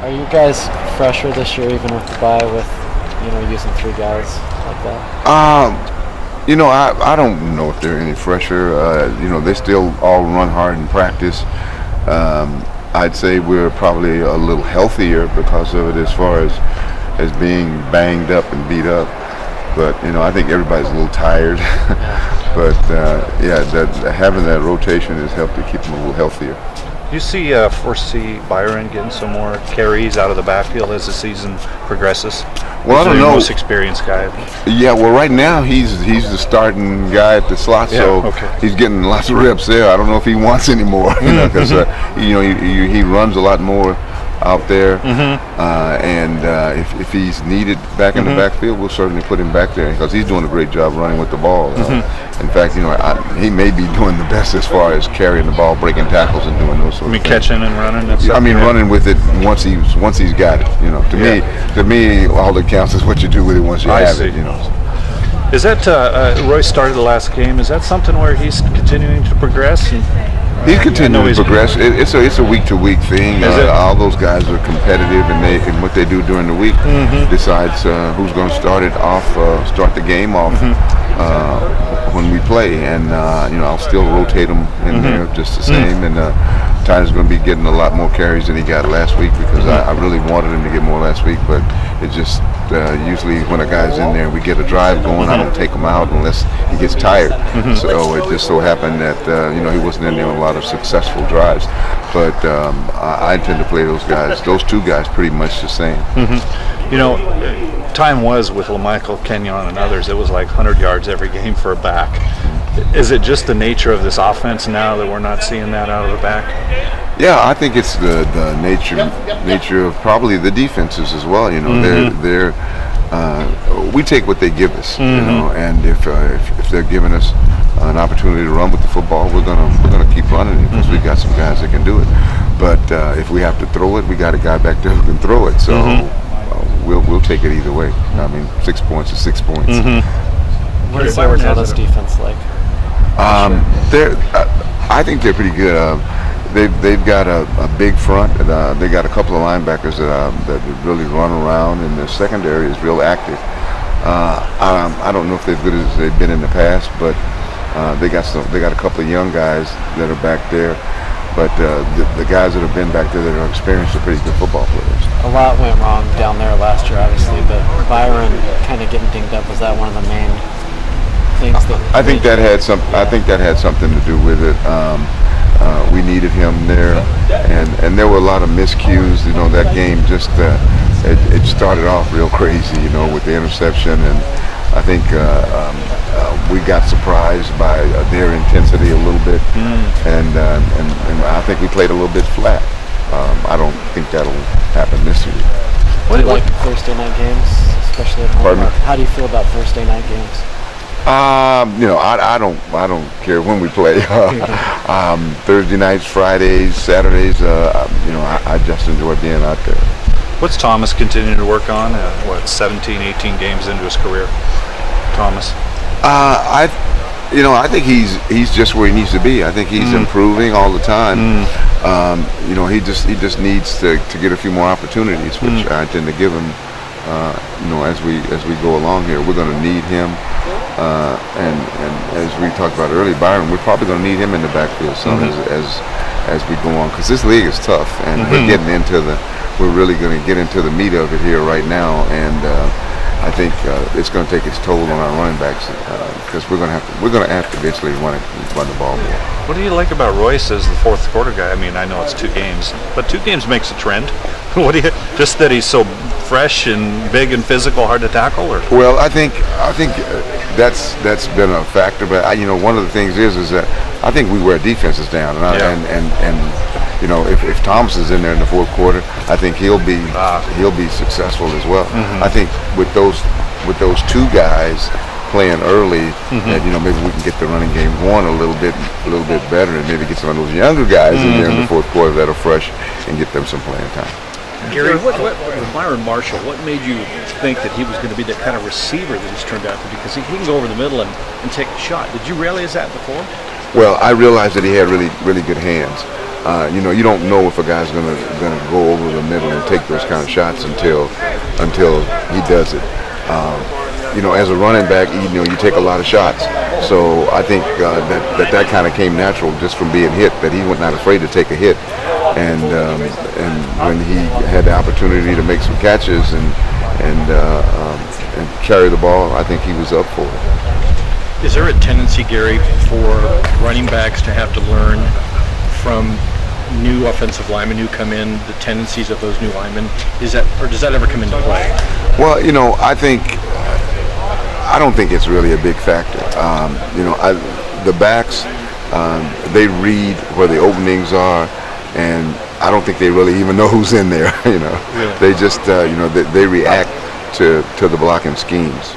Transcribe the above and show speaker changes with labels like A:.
A: Are you guys fresher this year, even with the bye, with using 3 guys like that?
B: I don't know if they're any fresher. They still all run hard in practice. I'd say we're probably a little healthier because of it, as far as being banged up and beat up. But I think everybody's a little tired. But having that rotation has helped to keep them a little healthier.
C: Do you foresee Byron getting some more carries out of the backfield as the season progresses?
B: Well, I don't know.
C: Most experienced guy.
B: Yeah, well, right now he's the starting guy at the slot, so he's getting lots of reps there. I don't know if he wants any more, because he runs a lot more out there, and if he's needed back in the backfield, we'll certainly put him back there because he's doing a great job running with the ball. In fact, he may be doing the best as far as carrying the ball, breaking tackles, and doing those sort of things.
C: Catching and running.
B: Running with it once he's got it. To me, all that counts is what you do with it once you have it.
C: Is that Royce started the last game? Is that something where he's continuing to progress?
B: He's continuing to progress. It's a week-to-week thing. All those guys are competitive, and what they do during the week decides who's going to start the game off when we play. And I'll still rotate them in there just the same. And Tyler's going to be getting a lot more carries than he got last week because I really wanted him to get more last week, but it just usually when a guy's in there, we get a drive going. I don't take him out unless he gets tired. So it just so happened that he wasn't in there on a lot of successful drives. But I intend to play those 2 guys, pretty much the same.
C: Time was with LaMichael, Kenyon, and others. It was like 100 yards every game for a back. Is it just the nature of this offense now that we're not seeing that out of the back?
B: Yeah, I think it's the nature of probably the defenses as well. We take what they give us, and if they're giving us an opportunity to run with the football, we're gonna keep running it because we got some guys that can do it. But if we have to throw it, we got a guy back there who can throw it. So we'll take it either way. 6 points is 6 points.
A: What is Arizona's defense like?
B: I think they're pretty good. They've got a big front. They got a couple of linebackers that really run around, and the secondary is real active. I don't know if they're as good as they've been in the past, but they got a couple of young guys that are back there. But the guys that have been back there that are experienced are pretty good football players.
A: A lot went wrong down there last year, obviously, but Byron kind of getting dinged up. Was that one of the main things that?
B: I think that had something to do with it. We needed him there, and there were a lot of miscues. That game just it started off real crazy. With the interception, and I think we got surprised by their intensity a little bit, and I think we played a little bit flat. I don't think that'll happen this year.
A: What do you like Thursday night games, especially at home?
B: Pardon me?
A: How do you feel about Thursday night games?
B: I don't care when we play. Thursday nights, Fridays, Saturdays. I just enjoy being out there.
C: What's Thomas continuing to work on? 17, 18 games into his career, Thomas?
B: I think he's just where he needs to be. I think he's improving all the time. He just needs to get a few more opportunities, which I intend to give him. As we go along here, we're going to need him. And as we talked about earlier, Byron, we're probably going to need him in the backfield some as we go on, because this league is tough, and we're really going to get into the meat of it here right now, and I think it's going to take its toll on our running backs because we're going to have to eventually run the ball more.
C: What do you like about Royce as the fourth quarter guy? I know it's 2 games, but 2 games makes a trend. What do you just that he's so fresh and big and physical, hard to tackle, or? Well,
B: I think that's been a factor, but one of the things is that I think we wear defenses down, and if Thomas is in there in the fourth quarter, I think he'll be successful as well. I think with those 2 guys playing early, that maybe we can get the running game going a little bit better, and maybe get some of those younger guys in there in the fourth quarter that are fresh and get them some playing time.
D: Gary, what Byron Marshall, what made you think that he was going to be the kind of receiver that he's turned out to be? Because he can go over the middle and take a shot. Did you realize that before?
B: Well, I realized that he had really, really good hands. you don't know if a guy's gonna go over the middle and take those kind of shots until he does it. As a running back, you take a lot of shots. So I think that kind of came natural just from being hit, that he was not afraid to take a hit. And when he had the opportunity to make some catches and carry the ball, I think he was up for it.
D: Is there a tendency, Gary, for running backs to have to learn from new offensive linemen who come in, the tendencies of those new linemen? Does that ever come into play?
B: Well, I don't think it's really a big factor. The backs, they read where the openings are, and I don't think they really even know who's in there.
D: Really?
B: They just, they react to the blocking schemes.